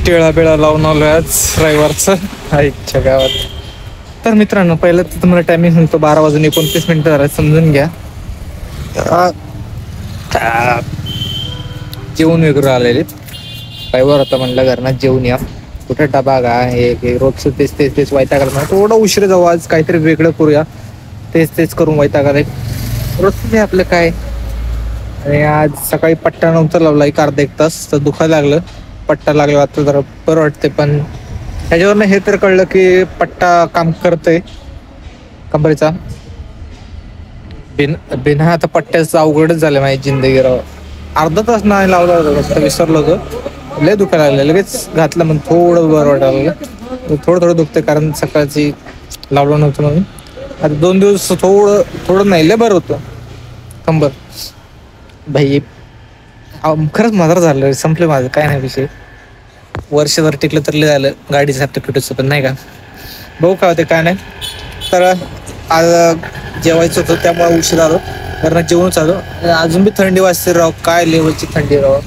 टिळा बिळा लावून आलोय आज रविवारचं आईच्या गावात. तर मित्रांनो, पहिलं तर तुम्हाला टायमिंग सांगतो, 12:29 झाला, समजून घ्या. जेवण वगैरे आलेले रविवार होता, म्हणलं घरनात जेवून या. कुठे डबा गा हे रोजचं तेच वैताग आला. थोडं उशीर जाऊ आज, काहीतरी वेगळं करूया. तेच करून वैताग आलाय. रोजचं आपलं काय. आणि आज सकाळी पट्टा नव्हता लावला एक अर्धा एक तास, तर दुखायला लागलं. पट्टा लागला आता जरा बरं वाटते, पण त्याच्यावरनं हे तर कळलं की पट्टा काम करतोय कमरेचा. बिना आता पट्ट्याचं अवघडच झालं माझी जिंदगी राव. अर्धा तास नाही लावला होता, विसरलो होतो. लय दुखायला लागलं, लगेच घातलं मग थोडं बरं वाटायला लागलं. थोडं दुखतंय कारण सकाळची लावलं नव्हतं म्हणून. आता 2 दिवस थोडं नाही, लय बरं होतं कंबर. भाई खरंच माझं झालं, संपलं माझं, काय नाही विषय. वर्ष जर टिकलं तर लय झालं गाडीचं ॲप्टिट्यूडचं, पण नाही का. बघू काय होते काय नाही. तर आज जेवायचं होतं त्यामुळे उशीर आलो, कारण जेवणच आलो. अजून बी थंडी वाजते राव, काय लेवलची थंडी राव,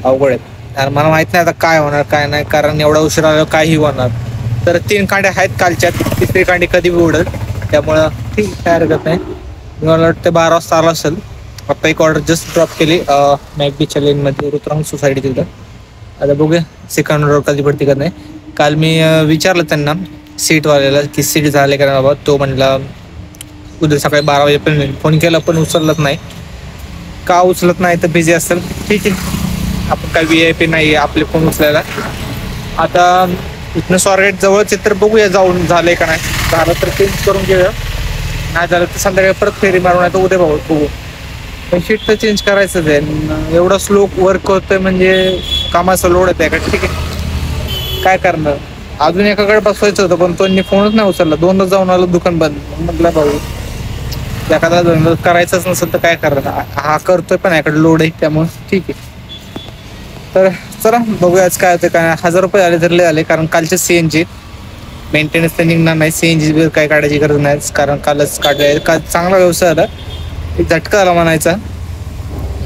अवघड आहे. आणि मला माहित नाही आता काय होणार काय नाही, कारण एवढा उशीर आलो काही होणार. तर 3 कांड्या आहेत कालच्या, 3री कांडी कधी बी उडत, त्यामुळं ठीक काय हरकत नाही. मला वाटतं 12 वाजता आला असेल. आता एक ऑर्डर जस्ट ड्रॉप केली मॅकबीच्या लेनमध्ये, रुद्रांग सोसायटी तिथं. आता बघूया सेकंड ऑर्डर कधी पडते का नाही. काल मी विचारलं त्यांना सीटवाल्याला की सीट झाले का बाबा. तो म्हणला उद्या सकाळी 12 वाजेपर्यंत. फोन केला पण उचलत नाही. का उचलत नाही तर बिझी असेल. ठीक आहे, आपण काय VIP नाही आहे आपले फोन उचलायला. आता इथनं स्वारगेट जवळच आहे, तर बघूया जाऊन झालंय का नाही. झालं तर चेंज करून घेऊया, नाही झालं तर संध्याकाळी परत फेरी मारून आहे तर उद्या बघू. पण शीट तर चेंज करायचंच आहे. एवढा स्लो वर्क होतोय म्हणजे कामाचा लोड आहे का. ठीक आहे, काय करणार. अजून एकाकडे बसवायचं होतं पण त्यांनी फोनच नाही उचलला. 2दा जाऊन आलो, दुकान बंद. म्हटलं भाऊ एखादा करायचंच नसेल तर काय करणार. हा करतोय पण याकडे लोड आहे, त्यामुळे ठीक आहे. तर चला बघूया आज काय होतं काय. 1000 रुपये आले तर लय आले, कारण कालचे CNG मेंटेनन्स तर निघणार नाही. CNG काय काढायची गरज नाही, कारण कालच काढले. काल चांगला व्यवसाय आला, एक झटका आला म्हणायचा.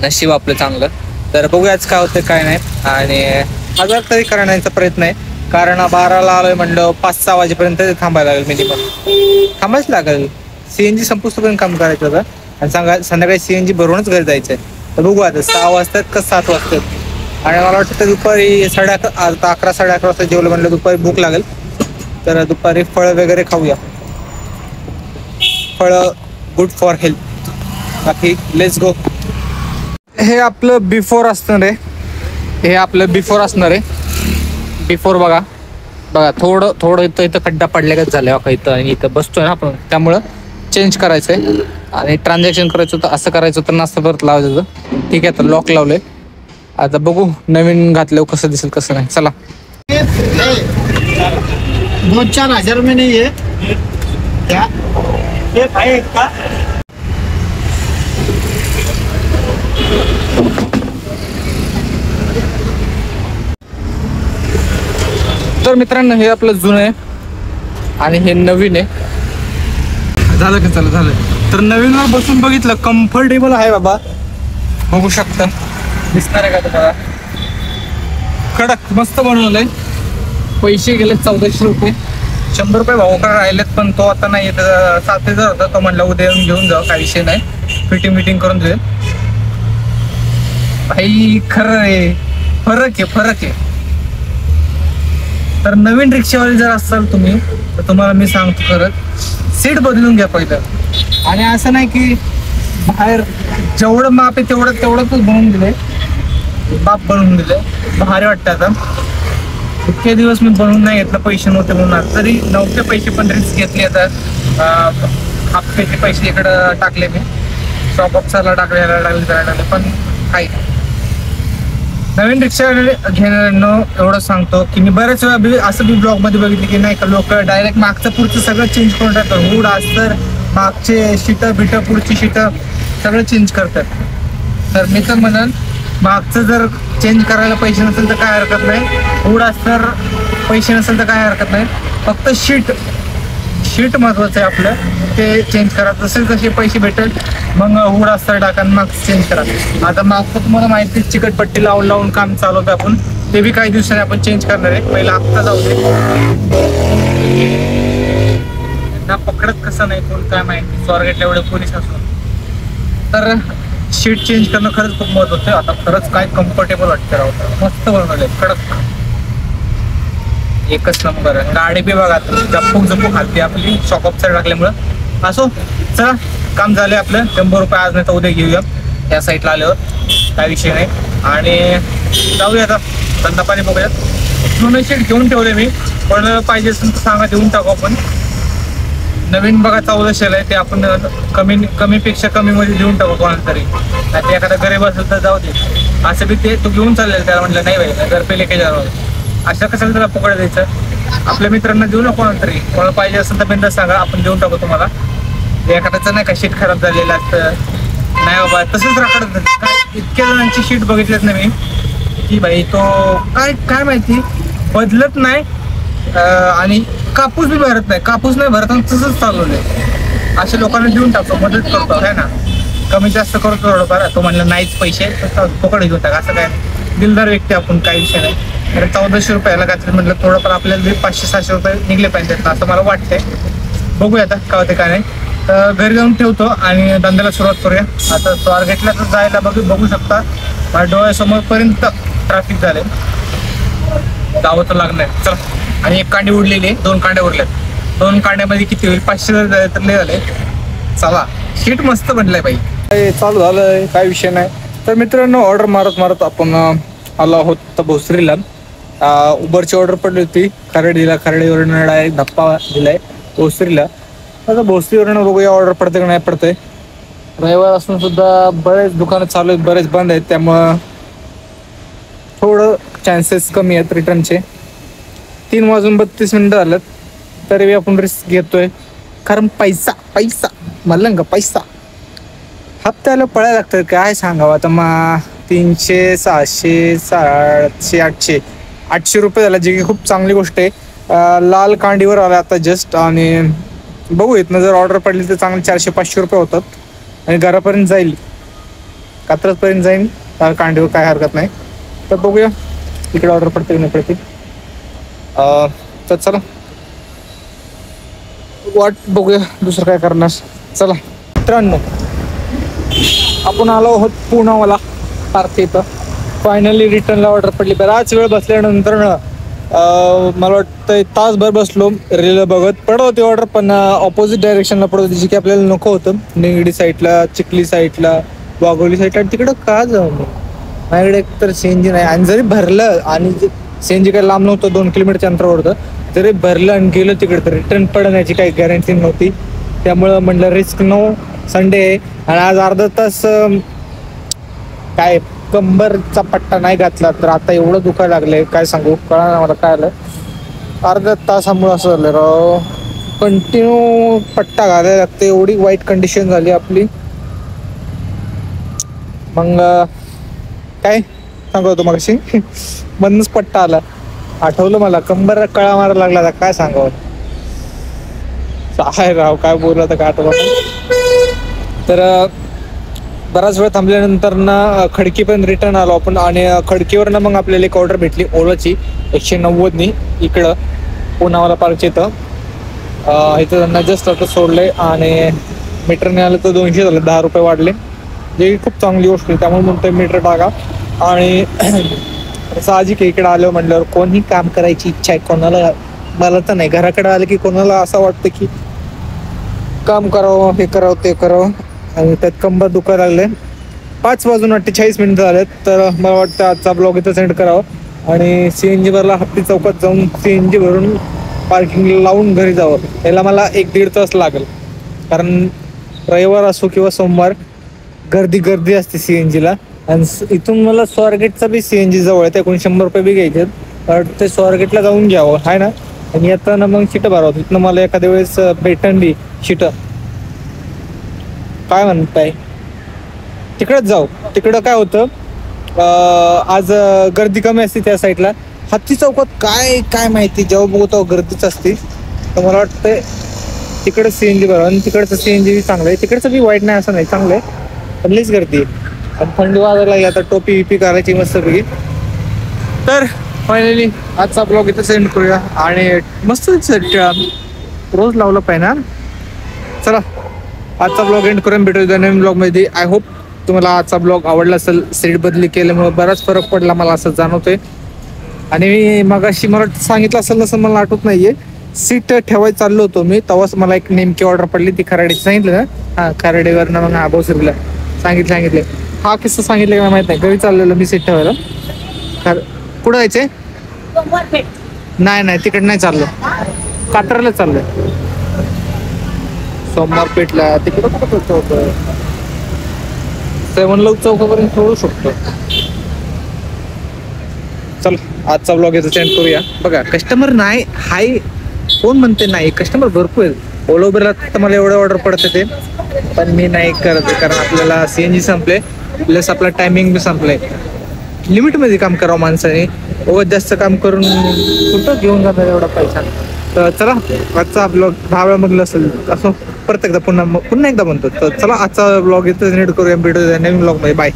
नशीब आपलं चांगलं. तर बघूया आज काय होतं काय नाही. आणि 1000 तरी करण्याचा प्रयत्न आहे, कारण 12ला आलोय म्हणलं 5-6 वाजेपर्यंत थांबायला लागेल. मिनिमम थांबायच लागेल. CNG संपुस्तपर्यंत काम करायचं होतं, आणि संध्याकाळी CNG भरूनच घरी जायचं आहे. तर बघू आता 6 वाजतात का 7 वाजतात. आणि मला वाटतं दुपारी 11:30-11:30 वाजता जेवलं म्हणलं दुपारी भूक लागेल. तर दुपारी फळं वगैरे खाऊया. फळं गुड फॉर हेल्थ. बाकी लेट्स गो. हे आपलं बिफोर असणार आहे. बिफोर बघा थोडं इथं खड्डा पडल्यागत झालं का इथं, आणि इथं बसतोय ना आपण, त्यामुळं चेंज करायचंय. आणि ट्रान्झॅक्शन करायचं होतं, असं करायचं होतं, नसतं परत लावायचं होतं. ठीक आहे, तर लॉक लावलंय. आता बघू नवीन घातल्यावर कसं दिसेल कसं नाही. चला. 2-4 हजार में नहीं है क्या? ये भाई का तर मित्रांनो, हे आपलं जुनं आहे आणि हे नवीन आहे. झालं का. चला झालं. तर नवीनवर बसून बघितलं, कम्फर्टेबल आहे बाबा. बघू शकता, दिसणार आहे का तुम्हाला. कडक मस्त बनवलंय. पैसे गेले 1400 रुपये. 100 रुपये भावकार राहिलेत, पण तो आता नाही येत. 7000 होता, तो म्हणला उद्या येऊन घेऊन जाऊ, काही विषय नाही, फिटिंग करून दे. भाई खरं आहे, फरक आहे. तर नवीन रिक्षावाले जर असाल तुम्ही, तर तुम्हाला मी सांगतो खरं, सीट बदलून घ्या पहिलं. आणि असं नाही की बाहेर जेवढं माप आहे तेवढंच बनवून दिलंय. बाप बनवून दिलंय. भारी वाटतं. आता इतके दिवस मी बनवून नाही घेतलं, पैसे नव्हते म्हणून. तरी नव्हते पैसे पण रिस्क घेतली. आता हप्त्याचे पैसे इकडं टाकले मी, शॉप ऑप्सरला टाकले, पण काही नवीन रिक्षा घेणं एवढं सांगतो की मी बऱ्याच वेळा असं मी ब्लॉग मध्ये बघितलं की नाही का, लोक डायरेक्ट मागचं पुढचं सगळं चेंज करून टाकतात. हुड अस्तर, मागचे शीटं पुढची शीटं सगळं चेंज करतात. तर मी तर म्हणन, मागचं जर चेंज करायला पैसे नसेल तर काय हरकत नाही. हुड अस्तर पैसे नसेल तर काय हरकत नाही. फक्त शीट शीट महत्वाचं आहे आपलं, ते चेंज करा. जसे जसे पैसे भेटेल मग हुड असतं टाका मग चेंज करा. आता मागचं तुम्हाला माहिती चिकटपट्टी लावून लावून काम चालवतं आपण, ते बी काही दिवसांनी आपण चेंज करणार आहे. पहिला हप्ता जाऊ दे ना, पकडत कसं नाही कोण काय माहिती, स्वारगेटला एवढे पोलीस असतो. तर शीट चेंज करणं खरंच खूप महत्वाचं आहे. आता खरंच काय कम्फर्टेबल वाटतं राव, मस्त बनवलंय कडक, एकच नंबर. गाडी बी बघा जपूक जपूक खालते आपली, शॉक ऑफ साईड टाकल्यामुळं. असो चला, काम झालं आपलं. 100 रुपये आज नाही तर उद्या घेऊया या साईडला आल्यावर, काय विषय नाही. आणि जाऊया आता धंदा पाणी बघूयात. दोन शीट घेऊन ठेवले मी, पण पाहिजे असेल तर सांगा, देऊन टाकू आपण. नवीन बघा 1400 आहे, ते आपण कमीपेक्षा कमी मध्ये देऊन टाकू कोणाला तरी. नाही एखादा गरीब असेल तर जाऊ दे. असं बी ते तू घेऊन चाललेलं, त्याला म्हटलं नाही भाई घर पे लेके जाणार, अशा कशाला त्याला पकड द्यायचं. आपल्या मित्रांना देऊ ना कोणाला तरी, कोणाला पाहिजे असेल तर बिंदास सांगा, आपण देऊन टाकू तुम्हाला. एखाद्याचं नाही का शीट खराब झालेलं असतं, नाही बाबा तसंच राखडत. काय इतक्या जणांची शीट बघितलीच नाही मी की भाई तो काय माहिती बदलत नाही, आणि कापूस बी भरत नाही, कापूस नाही भरत आणि तसंच चालवलंय. अशा लोकांना देऊन टाकतो, मदत करतो आहे ना, कमी जास्त करतो थोडंफार. तो म्हणलं नाहीच पैसे तर पकड घेऊन टाका, असं काय दिलदार व्यक्ती आपण, काही विषय नाही. तर 1400 रुपयाला घातलं म्हटलं थोडंफार आपल्याला 500-600 रुपये निघले पाहिजेत असं मला वाटतंय. बघूया आता काय होते काय नाही. तर घरी जाऊन ठेवतो आणि धंद्याला सुरुवात करूया. आता स्वारगेटला तर जायला बघू शकता माझ्या डोळ्यासमोर पर्यंत ट्रॅफिक झाले, जावं तर लागणार. चला, आणि एक कांडी उडलेली आहे, 2 कांड्या उरल्यात. 2 कांड्यामध्ये किती होईल, 500 जर झाले तर लय झाले. चला, शीट मस्त बनलाय बाई, चालू झालंय, काय विषय नाही. तर मित्रांनो ऑर्डर मारत आपण आलो आहोत तर भोसरीला. उबरची ऑर्डर पडली होती खरेडीवरून डायरेक्ट धप्पा दिलाय भोसरीला. आता भोसरीवरून बघूया ऑर्डर पडते का नाही पडते. रविवार असून सुद्धा बरेच दुकानं चालू आहेत, बरेच बंद आहेत, त्यामुळं थोडं चान्सेस कमी आहेत रिटर्नचे. 3:32 झालेत तरी आपण रिस्क घेतोय, कारण पैसा म्हणलं का पैसा हप्त्याला पळायला लागतं. काय सांगावं आता, मग 300, 600, 700, 800 रुपये झाला, जे की खूप चांगली गोष्ट आहे. लाल कांडीवर आला आता जस्ट, आणि बघू इथनं जर ऑर्डर पडली तर चांगले 400-500 रुपये होतात आणि घरापर्यंत जाईल, कात्रजपर्यंत जाईल कांडीवर, काय हरकत नाही. तर बघूया इकडे ऑर्डर पडते की नाही पडते. तर चला वाट बघूया, दुसरं काय करणार. चला मित्रांनो, आपण आलो आहोत पुण्यावाला पार्क इथं. फायनली रिटर्नला ऑर्डर पडली. बराच वेळ बसल्यानंतर मला वाटतं तासभर बसलो रील बघत. पडत होती ऑर्डर, पण ऑपोजिट डायरेक्शनला पडत होती, जी की आपल्याला नको होतं. निगडी साईडला, चिखली साईडला, वाघोली साईडला, तिकडं का जाऊ मी. माझ्याकडे एकतर CNG नाही, आणि जरी भरलं, आणि CNG काही लांब नव्हतं, 2 किलोमीटरच्या अंतरावर होतं, जरी भरलं आणि गेलं तिकडे तर रिटर्न पडण्याची काही गॅरंटी नव्हती. त्यामुळं म्हटलं रिस्क नो. संडे आहे आणि आज अर्धा तास काय कंबरचा पट्टा नाही घातला तर आता एवढं दुखायला लागलंय, काय सांगू, कळा ना मला काय आलं. अर्ध्या तासामुळं असं झालं राव, कंटिन्यू पट्टा घालायला लागते, एवढी वाईट कंडिशन झाली आपली. मग काय सांगू होतो मगाशी मधनच पट्टा आला, आठवलं मला, कंबर कळा मारायला लागला आता, काय सांगावं. काय राव, काय बोलला तर काय आठवलं. तर बराच वेळ थांबल्यानंतर ना खडकीपर्यंत रिटर्न आलो आपण, आणि खडकीवरनं मग आपल्याला एक ऑर्डर भेटली ओलाची 190 इकडं पुण्यावाला पार्कच्या इथं. इथं त्यांना जस्ट आता सोडले आणि मीटरने आलं तर 200 झालं, 10 रुपये वाढले, जे खूप चांगली गोष्ट आहे. त्यामुळे म्हणतोय मीटर टाका. आणि साहजिक इकडे आलं म्हटल्यावर कोणी काम करायची इच्छा आहे कोणाला, मला तर नाही. घराकडे आलं की कोणाला असं वाटतं की काम करावं, हे करावं ते करावं, आणि त्यात कंबर दुखायला लागले. 5:48 झालेत. तर मला वाटतं आजचा ब्लॉग इथं सेंड करावं, आणि CNG भरला, हत्ती चौकात जाऊन CNG भरून पार्किंगला लावून घरी जावं. याला मला 1-1.5 तास लागेल, कारण रविवार असो किंवा सोमवार गर्दी असते CNGला. आणि इथून मला स्वारगेटचा बी CNG जवळ आहे, त्याकडून 100 रुपये बी घ्यायचे, ते स्वारगेटला जाऊन घ्यावं आहे ना. आणि येताना मग शिटं भरावं. इथनं मला एखाद्या वेळेस भेटंडी शिटं, काय म्हणताय, तिकडंच जाऊ. तिकडं काय होतं, आज गर्दी कमी असते त्या साईडला. हत्ती चौकात काय माहिती, जेव्हा बघू तेव्हा गर्दीच असते. तर मला वाटतंय तिकडं सीएनजी बरोबर आणि तिकडचं सीएनजी चांगलं आहे, तिकडचं बी वाईट नाही असं नाही, चांगलं आहे पण लईच गर्दी आहे. आणि थंडी वाजायला लागली आता टोपी विपी करायची मस्तपैकी. तर फायनली आजचा ब्लॉग इथं सेंड करूया आणि मस्त रोज लावलं पाहिजे ना. चला आजचा ब्लॉग एंड करून भेटूया नवीन ब्लॉग मध्ये. आय होप तुम्हाला आजचा ब्लॉग आवडला असेल. सीट बदली केल्यामुळे बराच फरक पडला मला असं जाणवतोय. आणि मी मगाशी मला सांगितलं असेल असं मला आठवत नाहीये, सीट ठेवायला चाललो होतो मी तेव्हाच मला एक नेमकी ऑर्डर पडली ती खराडीची. सांगितलं ना, हा खराडीवर ना मग हा बोसरीला सांगितले. हा किस्सा सांगितलं का माहित नाही. घरी चाललेलो मी सीट ठेवायला. कुठं जायचंय? नाही तिकडे नाही चाललो, कात्रला चाललोय. सोमवार पेठला तिकडं कुठं चौक, 7 लोक चौकापर्यंत सोडू शकतो. चल आजचा ब्लॉग याचा सेंड करूया. बघा कस्टमर नाही हाय, कोण म्हणते नाही, कस्टमर भरपूर आहेत. ओला उबेरला तर मला एवढं ऑर्डर पडते ते, पण मी नाही करत कारण आपल्याला सीएनजी संपले प्लस आपला टायमिंग बी संपलाय. लिमिटमध्ये काम करावं माणसाने, जास्त काम करून कुठं घेऊन जाणार एवढा पैसा. तर चला आजचा ब्लॉग 10 वेळा म्हटलं असेल असं परत एकदा पुन्हा एकदा म्हणतो. तर चला आजचा ब्लॉग इथं नीट करूया. भेटूया नवीन ब्लॉग मध्ये. बाय.